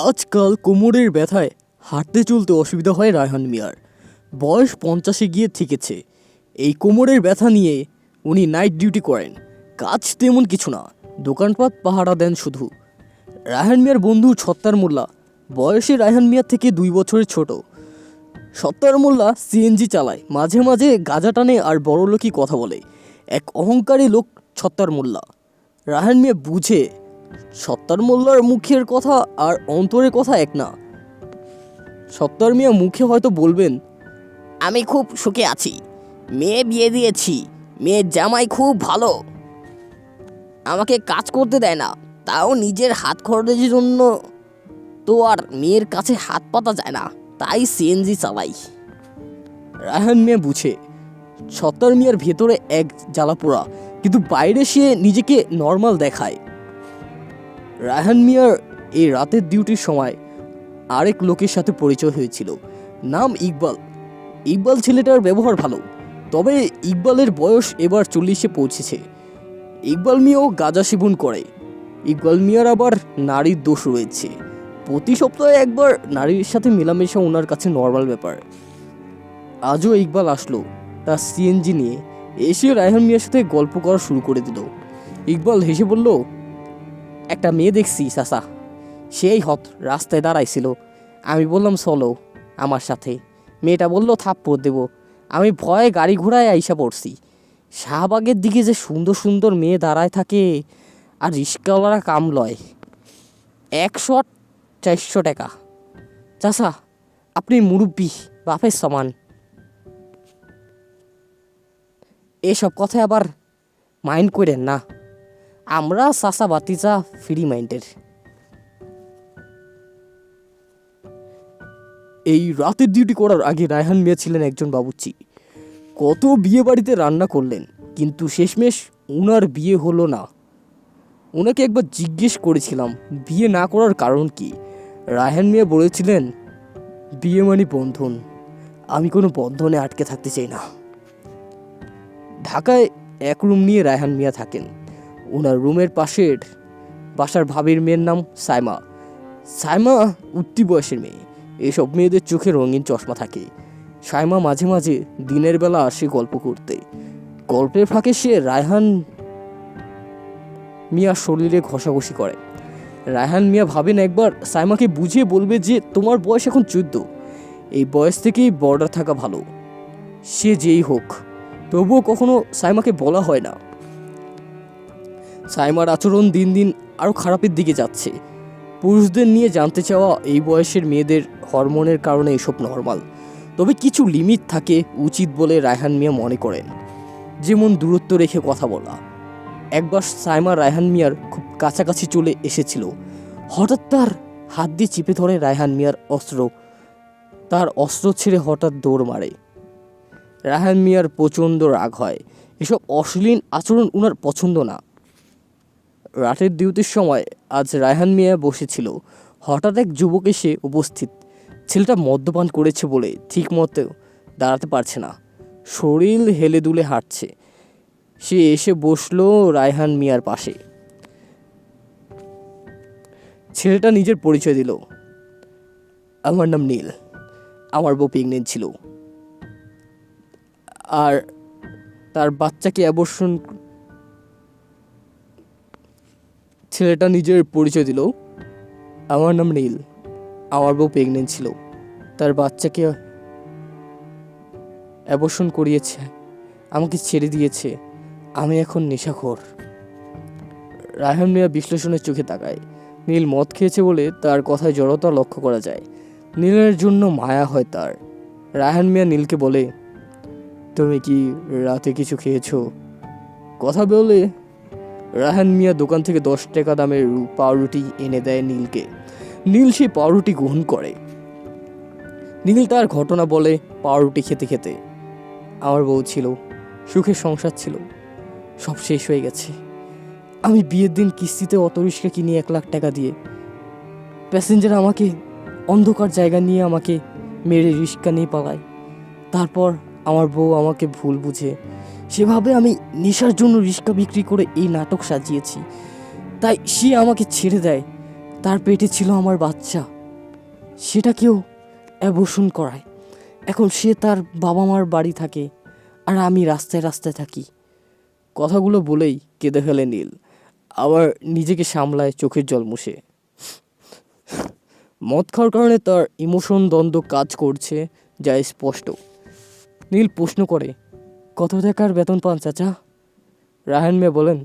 আজকাল কোমরের ব্যথায় হাঁটতে চলতে অসুবিধা হয় রায়হান মিয়ার। বয়স 50-এ গিয়ে ঠেকেছে। এই কোমরের ব্যথা নিয়ে উনি নাইট ডিউটি করেন। কাজ তেমন কিছু না, দোকানপাট পাহারা দেন শুধু। রায়হান মিয়ার বন্ধু সত্তার মোল্লা বয়সে রায়হান মিয়ার থেকে 2 বছরের ছোট। সত্তার মোল্লা সিএনজি চালায়, মাঝে মাঝে গাঁজা টানে আর বড়লোকি কথা বলে। এক অহংকারী লোক সত্তার মোল্লা। রায়হান মিয়া বুঝে সত্তার মোল্লার মুখের কথা আর অন্তরের কথা এক না। সত্তার মিয়া মুখে হয়তো বলবেন, আমি খুব সুখে আছি, মেয়ে বিয়ে দিয়েছি, মেয়ের জামাই খুব ভালো, আমাকে কাজ করতে দেয় না, তাও নিজের হাত খরচের জন্য তো আর মেয়ের কাছে হাত পাতা যায় না, তাই সিএনজি চালাই। রায়হান মিয়া বুঝে সত্তার মিয়ার ভেতরে এক জ্বালাপোড়া, কিন্তু বাইরে সে নিজেকে নর্মাল দেখায়। রায়হান মিয়ার এই রাতের ডিউটির সময় আরেক লোকের সাথে পরিচয় হয়েছিল, নাম ইকবাল। ইকবাল ছেলেটার ব্যবহার ভালো, তবে ইকবালের বয়স এবার 40-এ পৌঁছেছে। ইকবাল মিয়াও গাঁজা সেবন করে। ইকবাল মিয়ার আবার নারীর দোষ রয়েছে। প্রতি সপ্তাহে একবার নারীর সাথে মেলামেশা ওনার কাছে নর্মাল ব্যাপার। আজও ইকবাল আসলো তার সিএনজি নিয়ে, এসে রায়হান মিয়ার সাথে গল্প করা শুরু করে দিল। ইকবাল হেসে বলল, একটা মেয়ে দেখছি চাচা, সেই রাস্তায় দাঁড়াইছিল, আমি বললাম চলো আমার সাথে। মেয়েটা বলল থাপ্পড় দেবো। আমি ভয়ে গাড়ি ঘোড়ায় আইসা পড়ছি। শাহবাগের দিকে যে সুন্দর সুন্দর মেয়ে দাঁড়ায় থাকে, আর রিস্কাওয়ালারা কাম লয়। 100-400 টাকা। চাচা আপনি মুরব্বি, বাপের সমান, এসব কথা আবার মাইন্ড করেন না। আমরা চাচা বাতিজা ফ্রি মাইন্ডের। এই রাতের ডিউটি করার আগে রায়হান মিয়া ছিলেন একজন বাবুর্চি। কত বিয়ে বাড়িতে রান্না করলেন, কিন্তু শেষমেশ উনার বিয়ে হলো না। ওনাকে একবার জিজ্ঞেস করেছিলাম বিয়ে না করার কারণ কি। রায়হান মিয়া বলেছিলেন, বিয়ে মানে বন্ধন, আমি কোনো বন্ধনে আটকে থাকতে চাই না। ঢাকায় এক রুম নিয়ে রায়হান মিয়া থাকেন। ওনার রুমের পাশের বাসার ভাবির মেয়ের নাম সাইমা। সাইমা উঠতি বয়সের মেয়ে। এসব মেয়েদের চোখে রঙিন চশমা থাকে। সাইমা মাঝে মাঝে দিনের বেলা আসে গল্প করতে। গল্পের ফাঁকে সে রায়হান মিয়ার শরীরে ঘষাঘষি করে। রায়হান মিয়া ভাবেন একবার সাইমাকে বুঝিয়ে বলবে যে তোমার বয়স এখন 14, এই বয়স থেকেই বর্ডার থাকা ভালো। সে যেই হোক, তবুও কখনো সাইমাকে বলা হয় না। সাইমার আচরণ দিন দিন আরও খারাপের দিকে যাচ্ছে। পুরুষদের নিয়ে জানতে চাওয়া এই বয়সের মেয়েদের হরমোনের কারণে এসব নর্মাল, তবে কিছু লিমিট থাকে উচিত বলে রায়হান মিয়া মনে করেন। যেমন দূরত্ব রেখে কথা বলা। একবার সাইমা রায়হান মিয়ার খুব কাছাকাছি চলে এসেছিল। হঠাৎ তার হাত দিয়ে চিপে ধরে রায়হান মিয়ার অস্ত্র। তার অস্ত্র ছেড়ে হঠাৎ দৌড় মারে। রায়হান মিয়ার প্রচণ্ড রাগ হয়। এসব অশ্লীল আচরণ উনার পছন্দ না। রাতের ডিউটির সময় আজ রায়হান মিয়া বসেছিল। হঠাৎ এক যুবক এসে উপস্থিত। ছেলেটা মদ্যপান করেছে বলে ঠিক মতো দাঁড়াতে পারছে না, শরীর হেলে দুলে হাঁটছে। সে এসে বসলো রায়হান মিয়ার পাশে। ছেলেটা নিজের পরিচয় দিল, আমার নাম নীল, আমার বউ প্রেগনেন্ট ছিল, আর তার বাচ্চাকে অ্যাবর্শন। ছেলেটা নিজের পরিচয় দিল, আমার নাম নীল, আমার বউ প্রেগনেন্ট ছিল, তার বাচ্চাকে অ্যাবর্শন করিয়েছে, আমাকে ছেড়ে দিয়েছে, আমি এখন নেশাখোর। রায়হান মিয়া বিশ্লেষণের চোখে তাকায়। নীল মদ খেয়েছে বলে তার কথায় জড়তা লক্ষ্য করা যায়। নীলের জন্য মায়া হয় তার। রায়হান মিয়া নীলকে বলে, তুমি কি রাতে কিছু খেয়েছো? কথা বলে রায়হান মিয়া দোকান থেকে 10 টাকা দামের পাউরুটি এনে দেয় নীলকে। নীল সেই পাউরুটি গ্রহণ করে। নীল তার ঘটনা বলে, পাউরুটি খেতে খেতে, আমার বউ ছিল, সুখের সংসার ছিল, সব শেষ হয়ে গেছে। আমি বিয়ের দিন কিস্তিতে অটোরিক্সা কিনি 1 লাখ টাকা দিয়ে। প্যাসেঞ্জার আমাকে অন্ধকার জায়গা নিয়ে আমাকে মেরে রিক্সা নিয়ে পালায়। তারপর আমার বউ আমাকে ভুল বুঝে, সেভাবে আমি নেশার জন্য রিক্সা বিক্রি করে এই নাটক সাজিয়েছি। তাই সে আমাকে ছেড়ে দেয়। তার পেটে ছিল আমার বাচ্চা, সেটাকেও অ্যাবর্শন করায়। এখন সে তার বাবা মার বাড়ি থাকে আর আমি রাস্তায় রাস্তায় থাকি। কথাগুলো বলেই কেঁদে ফেলে নীল, আবার নিজেকে সামলায় চোখের জল মুছে। মদ খাওয়ার কারণে তার ইমোশন দ্বন্দ্ব কাজ করছে, যা স্পষ্ট। নীল প্রশ্ন করে, কত টাকার বেতন পান চাচা? রায়হান মিয়া বলেন,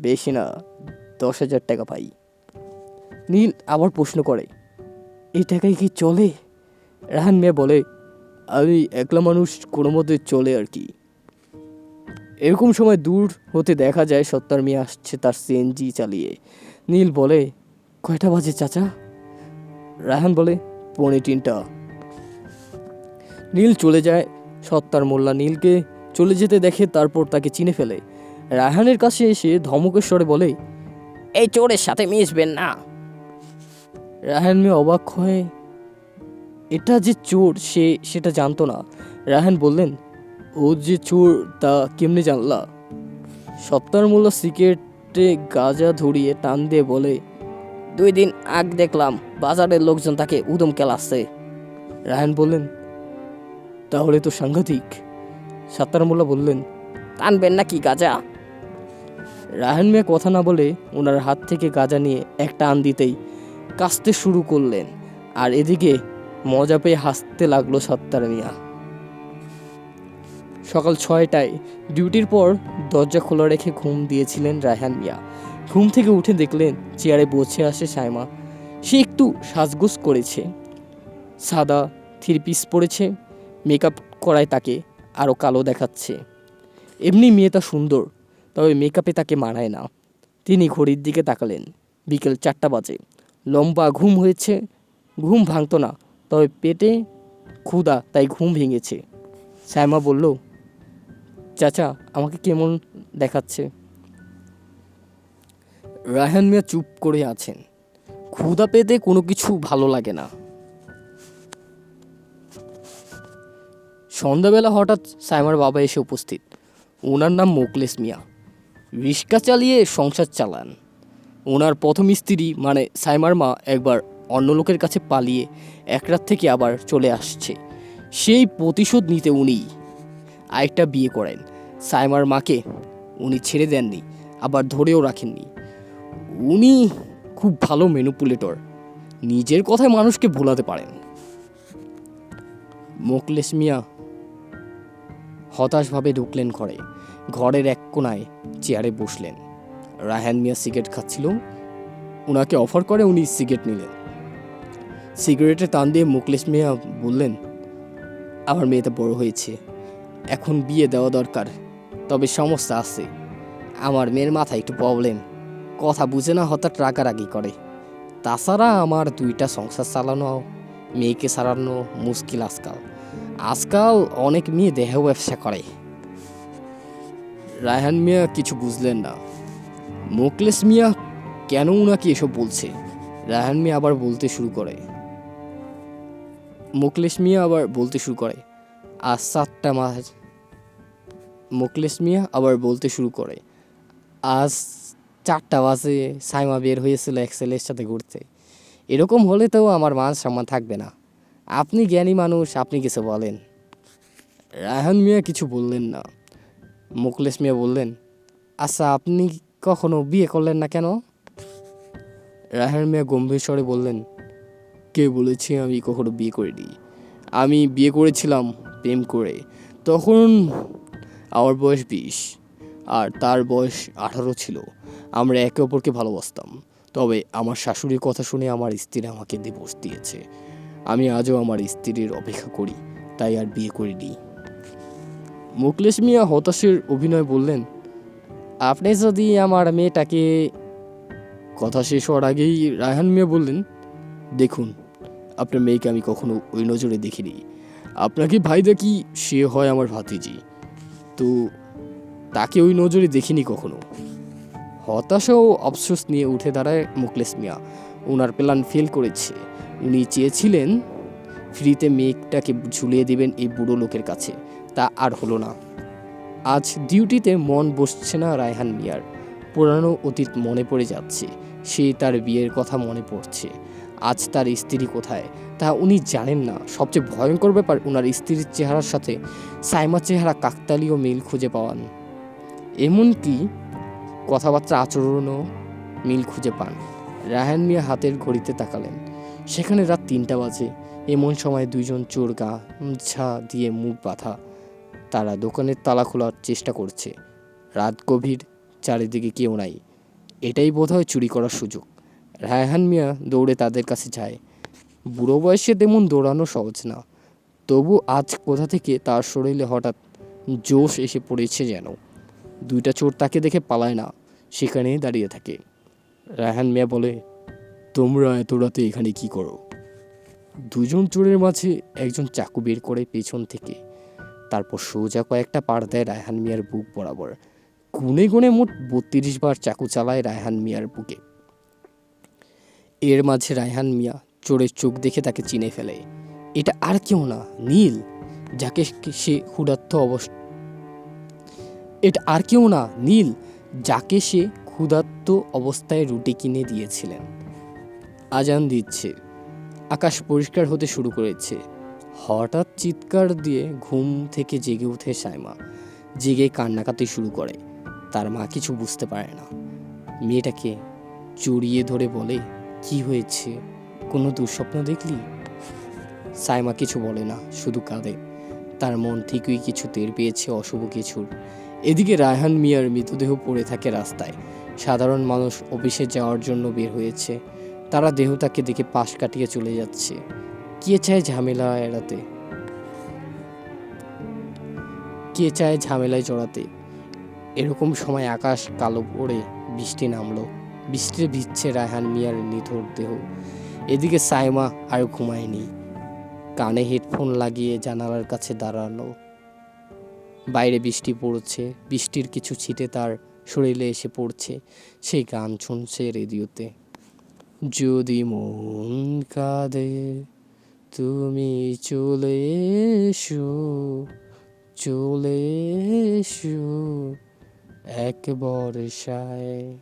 বেশি না, 10,000 টাকা পাই। নীল আবার প্রশ্ন করে, এই টাকায় কি চলে? রায়হান মিয়া বলে, আমি একলা মানুষ, কোনো মতে চলে আর কি। এরকম সময় দূর হতে দেখা যায় সত্তার মিয়া আসছে তার সিএনজি চালিয়ে। নীল বলে, কয়টা বাজে চাচা? রায়হান বলে, 2:45। নীল চলে যায়। সত্তার মোল্লা নীলকে চলে যেতে দেখে, তারপর তাকে চিনে ফেলে। রায়হানের কাছে এসে ধমকের স্বরে বলে, এই চোরের সাথে মিশবেন না। রায়হান মিয়া অবাক হয়ে এটা যে চোর সেটা জানতো না। রায়হান বললেন, ও যে চোর তা কেমনে জানলা? সত্তার মোল্লা সিগারেটে গাঁজা ধরিয়ে টান দিয়ে বলে, 2 দিন আগ দেখলাম বাজারের লোকজন তাকে উদম কেলাচ্ছে। রায়হান বললেন, তাহলে তো সাংঘাতিক। সত্তার মোল্লা বললেন, টানবেন না কি গাজা? রায়হান মিয়া কথা না বলে ওনার হাত থেকে গাঁজা নিয়ে এক টান দিতেই কাশতে শুরু করলেন, আর এদিকে মজা পেয়ে হাসতে লাগলো সত্তার মিয়া। সকাল 6টায় ডিউটির পর দরজা খোলা রেখে ঘুম দিয়েছিলেন রায়হান মিয়া। ঘুম থেকে উঠে দেখলেন চেয়ারে বসে আসে সাইমা। সে একটু সাজগোজ করেছে, সাদা 3 পিস পরেছে, মেকআপ করায় তাকে আরও কালো দেখাচ্ছে। এমনি মেয়েটা সুন্দর, তবে মেকআপে তাকে মানায় না। তিনি ঘড়ির দিকে তাকালেন, বিকেল 4টা বাজে। লম্বা ঘুম হয়েছে, ঘুম ভাঙতো না, তবে পেটে ক্ষুধা, তাই ঘুম ভেঙেছে। সাইমা বলল, চাচা আমাকে কেমন দেখাচ্ছে? রায়হান মিয়া চুপ করে আছেন। ক্ষুধা পেতে কোনো কিছু ভালো লাগে না। সন্ধ্যাবেলা হঠাৎ সাইমার বাবা এসে উপস্থিত। ওনার নাম মোকলেস মিয়া, রিক্সা চালিয়ে সংসার চালান। ওনার প্রথম স্ত্রী মানে সাইমার মা একবার অন্য লোকের কাছে পালিয়ে এক রাত থেকে আবার চলে আসছে। সেই প্রতিশোধ নিতে উনি আরেকটা বিয়ে করেন। সাইমার মাকে উনি ছেড়ে দেননি, আবার ধরেও রাখেননি। উনি খুব ভালো ম্যানিপুলেটর, নিজের কথায় মানুষকে ভোলাতে পারেন। মোকলেস মিয়া হতাশভাবে ঢুকলেন ঘরে। ঘরের এক কোনায় চেয়ারে বসলেন। রায়হান মিয়া সিগারেট খাচ্ছিল। ওনাকে অফার করে উনি সিগারেট নিলেন। সিগারেটে টান দিয়ে মোকলেস মিয়া বললেন, আমার মেয়েটা বড় হয়েছে, এখন বিয়ে দেওয়া দরকার, তবে সমস্যা আছে। আমার মেয়ের মাথায় একটু প্রবলেম, কথা বুঝে না, হঠাৎ রাগারাগি করে। তাছাড়া আমার 2টা সংসার চালানো, মেয়েকে সারানো মুশকিল। আজকাল অনেক মেয়ে দেহ ব্যবসা করে। রায়হান মিয়া কিছু বুঝলেন না। মোকলেস মিয়া কেন উনাকে এসব বলছে? রায়হান মিয়া আবার বলতে শুরু করে, মোকলেস মিয়া আবার বলতে শুরু করে, আজ 7টা মাস। মোকলেস মিয়া আবার বলতে শুরু করে, আজ 4টা বাজে সাইমা বের হয়েছিল এক ছেলের সাথে ঘুরতে। এরকম হলে তো আমার মান সম্মান থাকবে না। আপনি জ্ঞানী মানুষ, আপনি কিছু বলেন। রায়হান মিয়া কিছু বললেন না। মোকলেস মিয়া বললেন, আচ্ছা আপনি কখনো বিয়ে করলেন না কেন? রায়হান মিয়া গম্ভীর স্বরে বললেন, কে বলেছে আমি কখনো বিয়ে করিনি? আমি বিয়ে করেছিলাম প্রেম করে। তখন আমার বয়স 20 আর তার বয়স 18 ছিল। আমরা একে অপরকে ভালোবাসতাম। তবে আমার শাশুড়ির কথা শুনে আমার স্ত্রী আমাকে ডিভোর্স দিয়েছে। আমি আজও আমার স্ত্রীর অপেক্ষা করি, তাই আর বিয়ে করিনি। মোকলেস মিয়া হতাশের অভিনয় বললেন, আপনি যদি আমার মেয়েটাকে... কথা শেষ হওয়ার আগেই রায়হান মিয়া বললেন, দেখুন আপনার মেয়েকে আমি কখনো ওই নজরে দেখিনি। আপনাকে ভাই দেখি, সে হয় আমার ভাতিজি, তো তাকে ওই নজরে দেখিনি কখনো। হতাশা ও আফসোস নিয়ে উঠে দাঁড়ায় মোকলেস মিয়া। ওনার প্ল্যান ফেল করেছে। উনি চেয়েছিলেন ফ্রিতে মেয়েটাকে ঝুলিয়ে দেবেন এই বুড়ো লোকের কাছে, তা আর হলো না। আজ ডিউটিতে মন বসছে না রায়হান মিয়ার। পুরানো অতীত মনে পড়ে যাচ্ছে। সে তার বিয়ের কথা মনে পড়ছে। আজ তার স্ত্রী কোথায় তা উনি জানেন না। সবচেয়ে ভয়ঙ্কর ব্যাপার, ওনার স্ত্রীর চেহারার সাথে সাইমার চেহারা কাকতালীয় মিল খুঁজে পাওয়ান। এমনকি কথাবার্তা আচরণও মিল খুঁজে পান। রায়হান মিয়া হাতের ঘড়িতে তাকালেন। সেখানে রাত 3টা বাজে। এমন সময় দুইজন চোর গামছা দিয়ে মুখ বাঁধা তারা দোকানের তালা খোলার চেষ্টা করছে। রাত গভীর, চারিদিকে কেউ নাই। এটাই বোধহয় চুরি করার সুযোগ। রায়হান মিয়া দৌড়ে তাদের কাছে যায়। বুড়ো বয়সে তেমন দৌড়ানো সহজ না, তবু আজ কোথা থেকে তার শরীরে হঠাৎ জোশ এসে পড়েছে যেন। দুইটা চোর তাকে দেখে পালায় না, সেখানেই দাঁড়িয়ে থাকে। রায়হান মিয়া বলে, তোমরা এত রাতে এখানে কি করো? দুজন চোরের মাঝে একজন চাকু বের করে পেছন থেকে, তারপর সোজা কয়েকটা পাড় দেয় রায়হান মিয়ার বুক বরাবর। গুনে গুনে মোট 32 বার চাকু চালায় রায়হান মিয়ার বুকে। এর মাঝে রায়হান মিয়া চোরের চোখ দেখে তাকে চিনে ফেলে। এটা আর কেউ না, নীল, যাকে সে ক্ষুধার্ত অবস্থায় রুটি কিনে দিয়েছিলেন। আজান দিচ্ছে, আকাশ পরিষ্কার হতে শুরু করেছে। হঠাৎ চিৎকার দিয়ে ঘুম থেকে জেগে ওঠে সাইমা। জেগে কান্নাকাটি শুরু করে। তার মা কিছু বুঝতে পারে না। মেয়েটাকে জড়িয়ে ধরে বলে, কি হয়েছে, কোনো দুঃস্বপ্ন দেখলি? সাইমা কিছু বলে না, শুধু কাঁদে। তার মন ঠিকই কিছু টের পেয়েছে অশুভ কিছুর। এদিকে রায়হান মিয়ার মৃতদেহ পড়ে থাকে রাস্তায়। সাধারণ মানুষ অফিসে যাওয়ার জন্য বের হয়েছে। তারা দেহটাকে দেখে পাশ কাটিয়ে চলে যাচ্ছে। কে চায় ঝামেলায় জড়াতে? এরকম সময় আকাশ কালো পড়ে বৃষ্টি নামলো। বৃষ্টিতে ভিজছে রায়হান মিয়ার নিথর দেহ। এদিকে সাইমা আর ঘুমায়নি। কানে হেডফোন লাগিয়ে জানালার কাছে দাঁড়ানো। বাইরে বৃষ্টি পড়ছে। বৃষ্টির কিছু ছিটে তার শরীরে এসে পড়ছে। সেই গান শুনছে রেডিওতে। যদি মন কাঁদে তুমি চলে এসো এক বর্ষায়।